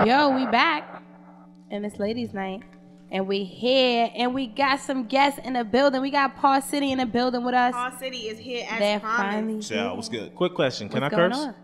Yo, we back. And it's ladies' night. And we here. And we got some guests in the building. We got Paul City in the building with us. Paul City is here as They're promised. Yeah, what's good? Quick question. Can What's I going curse? on?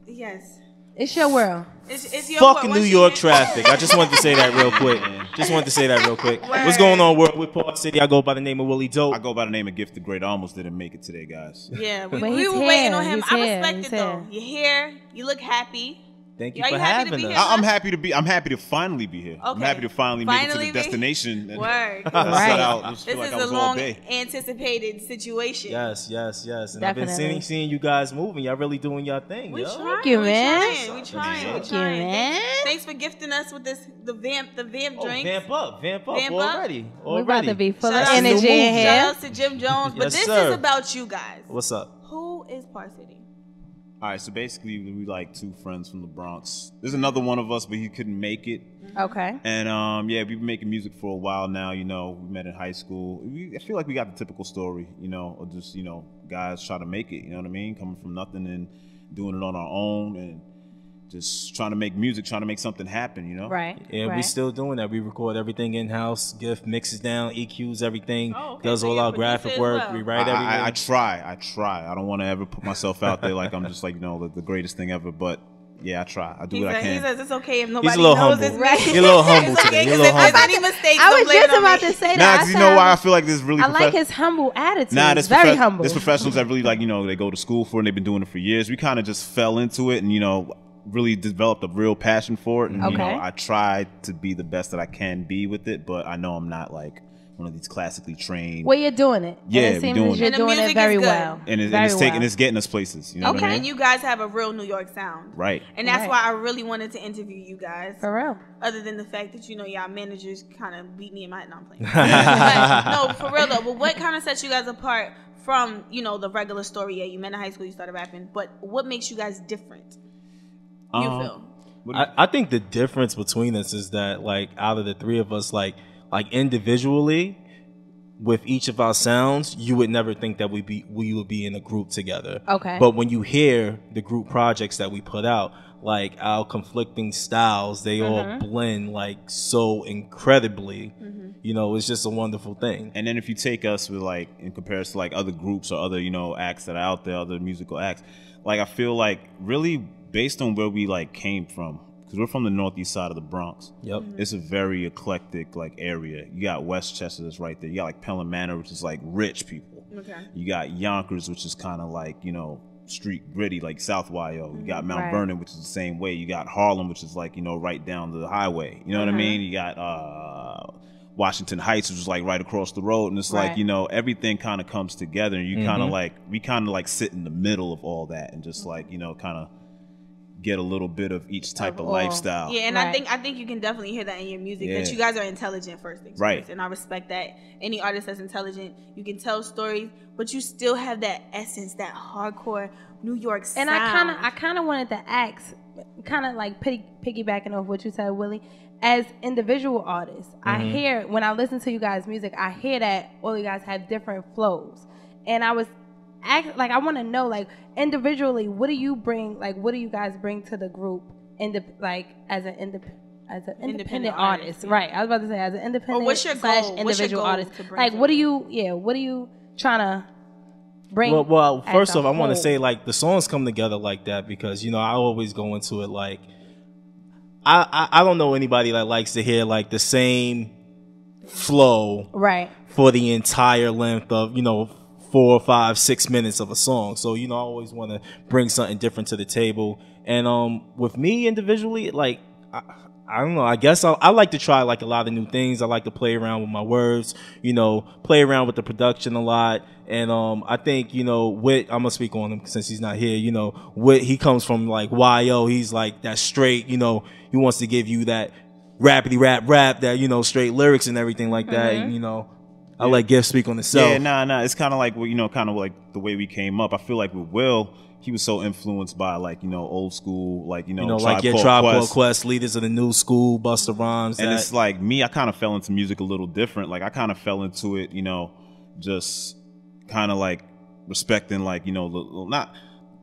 Yes. It's your world. It's your Fucking word. New York traffic. I just wanted to say that real quick. What's going on, world? With Paul City, I go by the name of Willie Dope. I go by the name of Gift the Great. I almost didn't make it today, guys. Yeah, we But were he's waiting on here. him. He's I here. respect He's it though. here. You're here. You look happy. Thank you Are for you happy to having be us. here? I'm happy to be. I'm happy to finally be here. I'm Okay. happy to finally make it to Finally the be- destination. And Word. I Right. set out. I just This feel like is I a was all long day. anticipated situation. Yes. And I've been Definitely. seeing you guys moving. Y'all really doing your thing, We yo. trying. Thank you, we man. Trying. We trying. We Thank you, trying. man. Thanks for gifting us with this the vamp Oh, drink. vamp up Vamp up. already. We about to be full of Shout out to energy in Shout here. out to Jim Jones. But Yes, this sir. is about you guys. What's up? Who is Paul City? All right, so basically we like two friends from the Bronx. There's another one of us, but he couldn't make it. Okay. And yeah, we've been making music for a while now. You know, we met in high school. I feel like we got the typical story, you know, of just guys try to make it. You know what I mean? Coming from nothing and doing it on our own and just trying to make music, trying to make something happen. You know? Right. Yeah, right. we still doing that. We record everything in house. Gift mixes down, EQs everything. Oh, okay. Does So all you're a our graphic producer work. as well. We write everything. I try. I don't want to ever put myself out there like I'm just like the greatest thing ever. But yeah, I try. I do what I He can. says it's okay if nobody a little knows humble. it's me. Right. You're a little humble It's today. okay, You're a 'cause little if there's humble. any mistakes, I don't was blame just it on about me. to say Nah, that. because you know why I feel like this really. I like his humble attitude. Nah, It's very humble. There's professionals that really like they go to school for it and they've been doing it for years. We kind of just fell into it and really developed a real passion for it. And Okay. I try to be the best that I can be with it, but I know I'm not like one of these classically trained. Well, you're doing it. Yeah, and it we seems doing that it. you're And the doing music it very is good. well. and Very it's getting us places. You know what I Okay. mean? And you guys have a real New York sound. Right. And that's Right. why I really wanted to interview you guys. For real. Other than the fact that y'all managers kind of beat me in my. No, I'm playing. But, no, for real though. But what kind of sets you guys apart from the regular story? Yeah, you met in high school, you started rapping. But what makes you guys different? You feel? I think the difference between us is that like out of the three of us, like individually, with each of our sounds, you would never think that we would be in a group together. Okay. But when you hear the group projects that we put out, like our conflicting styles, they all blend like so incredibly. It's just a wonderful thing. And then if you take us with like in comparison to like other groups or other acts that are out there, other musical acts, like I feel like really based on where we like came from, because we're from the northeast side of the Bronx. Yep. It's a very eclectic like area. You got Westchester that's right there. You got like Pelham Manor, which is like rich people. Okay. You got Yonkers, which is kind of like street gritty, like South YO. You got Mount Right. Vernon, which is the same way. You got Harlem, which is like right down the highway. You know what I mean? You got Washington Heights, which is like right across the road, and it's Right. like everything kind of comes together, and you kind of like we kind of like sit in the middle of all that, and just like kind of get a little bit of each type of all. lifestyle. Yeah, and Right. I think you can definitely hear that in your music, that Yeah. you guys are intelligent first things Right. first, and I respect that. Any artist that's intelligent, you can tell stories, but you still have that essence, that hardcore New York sound. And I kind of wanted to ask, kind of like piggybacking off what you said, Willie. As individual artists, I hear when I listen to you guys' music, I hear that all you guys have different flows, and I was I want to know, like, individually, what do you bring? Like, what do you guys bring to the group? As an independent artist, right? I was about to say as an independent. Or what's your / goal? What's your individual goal artist. to bring Like, to what it? what are you trying to bring? Well, as first a off, I want to whole? say like the songs come together like that because I always go into it like I don't know anybody that likes to hear like the same flow Right. for the entire length of 4, 5, 6 minutes of a song. So I always want to bring something different to the table. And with me individually, like I don't know. I guess I like to try like a lot of new things. I like to play around with my words, play around with the production a lot. And I think Wit, I'm gonna speak on him since he's not here. Wit, he comes from like YO. He's like that straight. He wants to give you that rapidy rap that straight lyrics and everything like that. And I'll let Gift speak on himself. Yeah, nah. It's kind of like kind of like the way we came up. I feel like with Will, he was so influenced by like old school, like like your Tribe Called Quest, Leaders of the New School, Busta Rhymes. And it's like me, I kind of fell into music a little different. Like I kind of fell into it, just kind of like respecting like not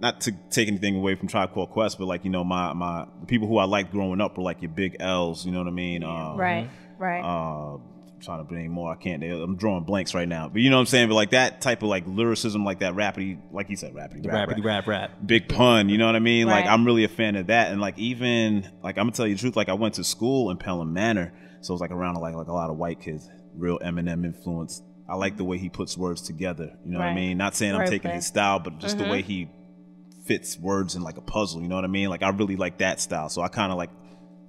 not to take anything away from Tribe Called Quest, but like, you know, the people who I liked growing up were like your Big L's, you know what I mean? Right. Trying to name more. I can't. I'm drawing blanks right now. But you know what I'm saying? But like that type of like lyricism, like that rapidy, like he said, rapidy rap. Big pun, you know what I mean? Right. Like I'm really a fan of that. And like even like I'm gonna tell you the truth, like I went to school in Pelham Manor, so it was like around like a lot of white kids, real Eminem influence. I like the way he puts words together. You know what I mean? Not saying I'm taking his style, but just the way he fits words in like a puzzle. You know what I mean? Like I really like that style. So I kind of like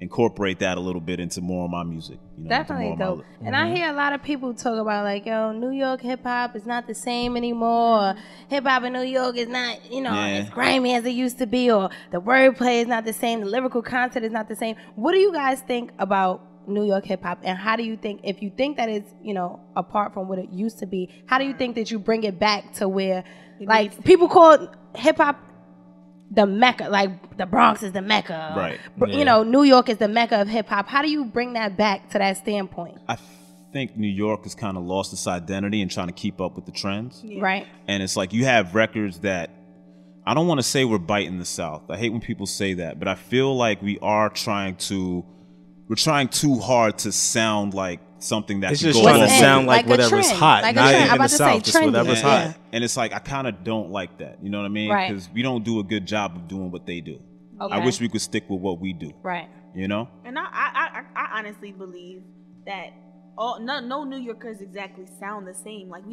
incorporate that a little bit into more of my music. You know, definitely dope. And I hear a lot of people talk about like, yo, New York hip hop is not the same anymore. Hip hop in New York is not, you know, as grimy as it used to be, or the wordplay is not the same, the lyrical content is not the same. What do you guys think about New York hip hop, and how do you think, if you think that it's, you know, apart from what it used to be, how do you think that you bring it back to where, like, people call hip hop the Mecca, like the Bronx is the Mecca, right? You know, New York is the Mecca of hip hop. How do you bring that back to that standpoint? I think New York has kind of lost its identity and trying to keep up with the trends, right? And it's like you have records that, I don't want to say we're biting the South. I hate when people say that, but I feel like we're trying too hard to sound like something that it's just trying to sound like whatever's hot, like not even the South, just whatever's hot. And it's like I kind of don't like that. You know what I mean? Right. Because we don't do a good job of doing what they do. Okay. I wish we could stick with what we do. Right. You know? And I honestly believe that no New Yorkers exactly sound the same. Like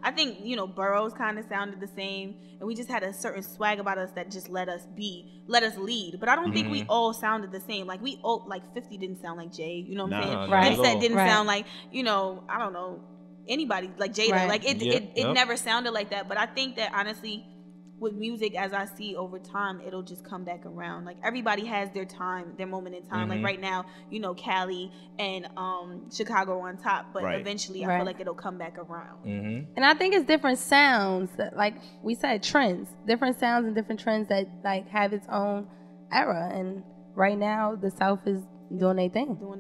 I think, you know, boroughs kind of sounded the same, and we just had a certain swag about us that just let us lead. But I don't think we all sounded the same. Like we all, like 50 didn't sound like Jay, you know what I'm saying? Right. Dipset didn't sound like, you know, I don't know, anybody like Jada. Right. Like it never sounded like that. But I think that honestly, with music, as I see over time, it'll just come back around. Like everybody has their time, their moment in time. Like right now, you know, Cali and Chicago on top, but eventually I feel like it'll come back around. And I think it's different sounds, that, like we said, trends, different sounds and different trends that like have its own era. And right now, the South is doing their thing. Well,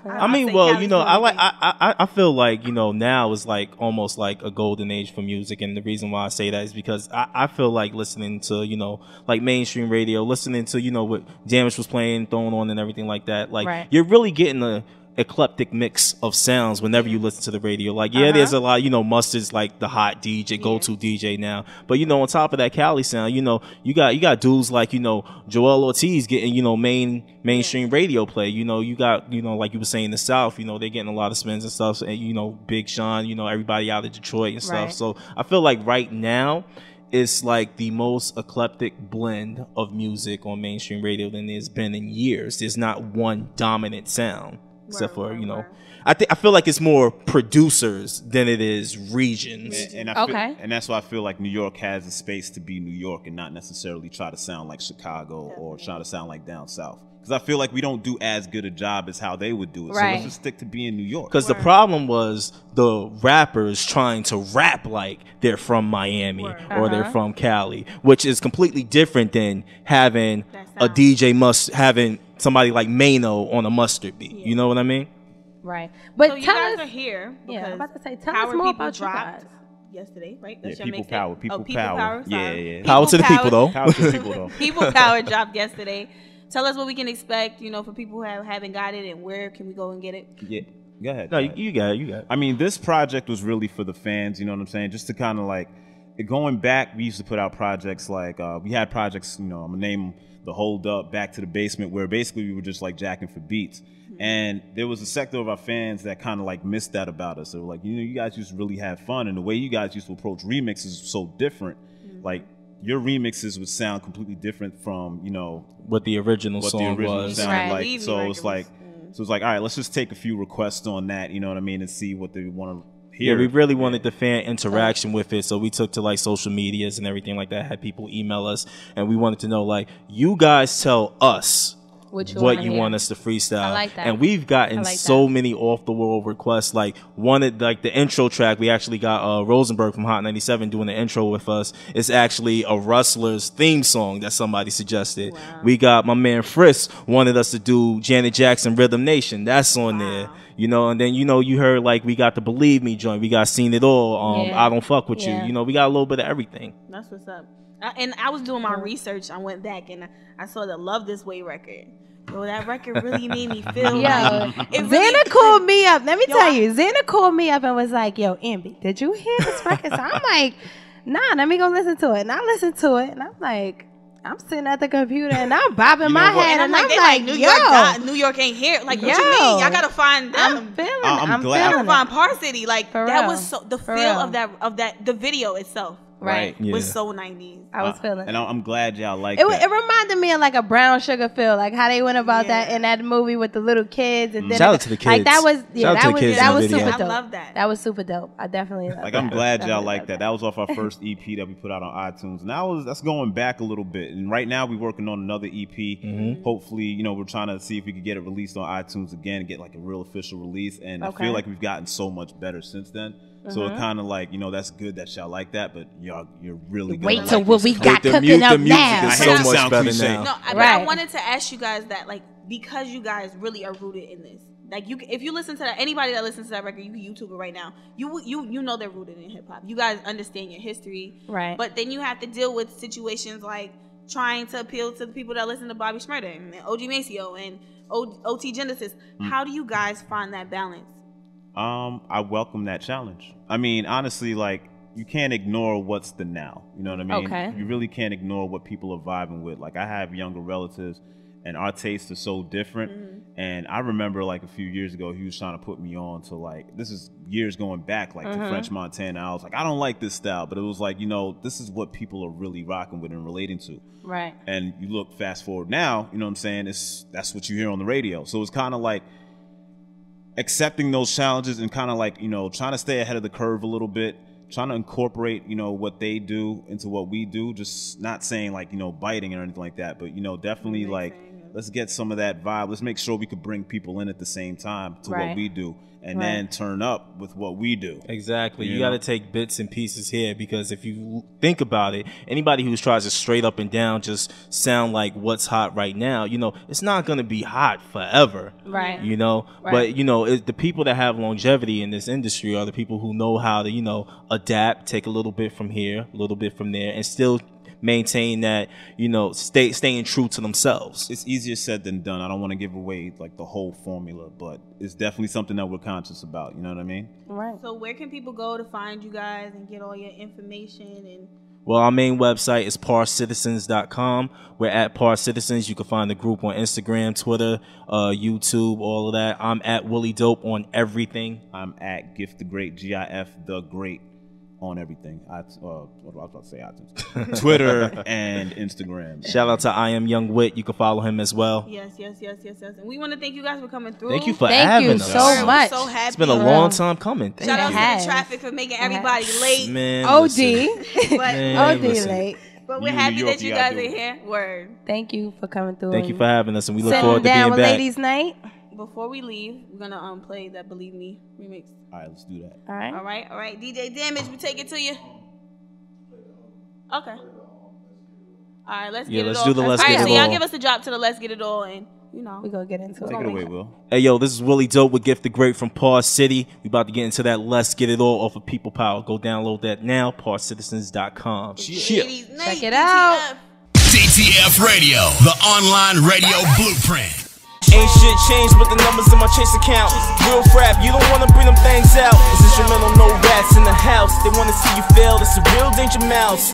I mean, well, you know, I feel like, you know, now is like almost like a golden age for music, and the reason why I say that is because I feel like listening to, you know, like mainstream radio, listening to, you know, what Damage was playing, throwing on, and everything like that. Like you're really getting a eclectic mix of sounds whenever you listen to the radio. Like there's a lot, you know, Mustard's like the hot DJ, go-to DJ now, but you know, on top of that Cali sound, you know, you got dudes like, you know, Joel Ortiz getting, you know, mainstream radio play. You know, you got, you know, like you were saying, the South, you know, they're getting a lot of spins and stuff, and you know, Big Sean, you know, everybody out of Detroit and stuff. So I feel like right now it's like the most eclectic blend of music on mainstream radio than there's been in years. There's not one dominant sound. Except for, you know, I feel like it's more producers than it is regions. And that's why I feel like New York has a space to be New York and not necessarily try to sound like Chicago or try to sound like down south. Because I feel like we don't do as good a job as how they would do it. So let's just stick to being New York. Because the problem was the rappers trying to rap like they're from Miami or they're from Cali, which is completely different than having a DJ having somebody like Mano on a Mustard beat. You know what I mean? Right. But so you guys are here. I'm about to say, tell us more about you guys. Yesterday, right? That's your people mixtape. power. People power. Yeah. Power to the people, though. Power to the people, though. People power dropped yesterday. Tell us what we can expect, you know, for people who haven't got it, and where can we go and get it? Yeah. Go ahead. No, you got it. I mean, this project was really for the fans, you know what I'm saying? Just to kind of like, going back, we used to put out projects like, we had projects, you know, I'm going to name them, The Hold Up, Back to the Basement, where basically we were just like jacking for beats. And there was a sector of our fans that kind of like missed that about us. They were like, you know, you guys used to really have fun, and the way you guys used to approach remixes was so different. Like, your remixes would sound completely different from, you know, what the original song was. Sounded like. So it's like, all right, let's just take a few requests on that, you know what I mean, and see what they want to hear. Yeah, we really wanted the fan interaction with it, so we took to like social medias and everything like that, had people email us, and we wanted to know, like, you guys tell us what you want us to freestyle. I like that. And we've gotten so many off the wall requests. Like like the intro track, we actually got Rosenberg from Hot 97 doing the intro with us. It's actually a Rustlers theme song that somebody suggested. Wow. We got my man Frisk wanted us to do Janet Jackson Rhythm Nation. That's on there. You know, and then, you know, you heard like we got the Believe Me joint, we got Seen It All, I Don't Fuck With You. You know, we got a little bit of everything. That's what's up. And I was doing my research. I went back and I saw the Love This Way record. Yo, that record really made me feel like Zana called me up. Let me tell you, Zana called me up and was like, yo, Ambi, did you hear this record? So I'm like, nah, let me go listen to it. And I listened to it and I'm like, I'm sitting at the computer and I'm bobbing my head and I'm like, New York ain't here. Like, what you mean? Y'all gotta find them. I'm feeling I'm glad. I gotta find Par City. Like, that was so, the feel of that, the video itself. Right. Was so 90s. I was feeling and I'm glad y'all like it. It reminded me of like a Brown Sugar feel, like how they went about that in that movie with the little kids. And then shout out to the kids. Like that was that was super dope. I love that. That was super dope. I definitely love like that. I'm glad y'all like that. That was off our first EP that we put out on iTunes, and that's going back a little bit. And right now we're working on another EP. Hopefully, you know, we're trying to see if we could get it released on iTunes again and get like a real official release. And I feel like we've gotten so much better since then. So it kind of like, you know, that's good that y'all like that, but you're really good. Wait till what we got cooking up now. Is so much better now. No, but I wanted to ask you guys that, like, because you guys really are rooted in this. Like, if you listen to that, anybody that listens to that record, you can YouTube it right now. You know they're rooted in hip hop. You guys understand your history, right? But then you have to deal with situations like trying to appeal to the people that listen to Bobby Shmurda and OG Maceo and OT Genesis. How do you guys find that balance? I welcome that challenge. I mean, honestly, like, you can't ignore what's the now. You know what I mean? Okay. You really can't ignore what people are vibing with. Like, I have younger relatives, and our tastes are so different. And I remember, like, a few years ago, he was trying to put me on to, like, this is years going back, like, to French Montana. I was like, I don't like this style. But it was like, you know, this is what people are really rocking with and relating to. Right. And you look fast forward now, you know what I'm saying? That's what you hear on the radio. So it's kind of like accepting those challenges and kind of like, you know, trying to stay ahead of the curve a little bit, trying to incorporate, you know, what they do into what we do, just not saying like, you know, biting or anything like that, but, you know, definitely like, let's get some of that vibe. Let's make sure we could bring people in at the same time to what we do, and then turn up with what we do. Exactly. You got to take bits and pieces here, because if you think about it, anybody who tries to straight up and down just sound like what's hot right now, you know, it's not going to be hot forever. Right. You know, but, you know, the people that have longevity in this industry are the people who know how to, you know, adapt, take a little bit from here, a little bit from there, and still maintain that, you know, staying true to themselves. It's easier said than done. I don't want to give away like the whole formula, but it's definitely something that we're conscious about. You know what I mean? Right. So where can people go to find you guys and get all your information? And well, our main website is parcitizens.com. We're at Par Citizens. You can find the group on Instagram, Twitter, YouTube, all of that. I'm at Willie Dope on everything. I'm at Gift the Great, GIF the Great, on everything. What was I about to say? iTunes, Twitter, and Instagram. Shout out to I Am Young Wit. You can follow him as well. Yes. And we want to thank you guys for coming through. Thank you for having us. Thank you so much. We're so happy. It's been a long time coming. Shout out to the traffic for making everybody late. Man, OD. OD late. But we're happy that you guys are here. Word. Thank you for coming through. Thank you for having us, and we look forward to down being with back. Ladies Night. Before we leave, we're gonna play that Believe Me remix. All right, let's do that. All right. DJ Damage, we take it to you. Okay. All right, let's get it all. Let's do the Let's Get It All. All right, so y'all give us the drop to the Let's Get It All, and you know we're gonna get into it. Take it away, Will. Hey, yo, this is Willie Dope with Gift the Great from Par City. We about to get into that Let's Get It All off of People Power. Go download that now, parcitizens.com. Check it out. DTF Radio, the online radio blueprint. Ain't shit changed but the numbers in my Chase account. Real rap, you don't wanna bring them things out. It's instrumental, no rats in the house. They wanna see you fail, it's a real danger mouse.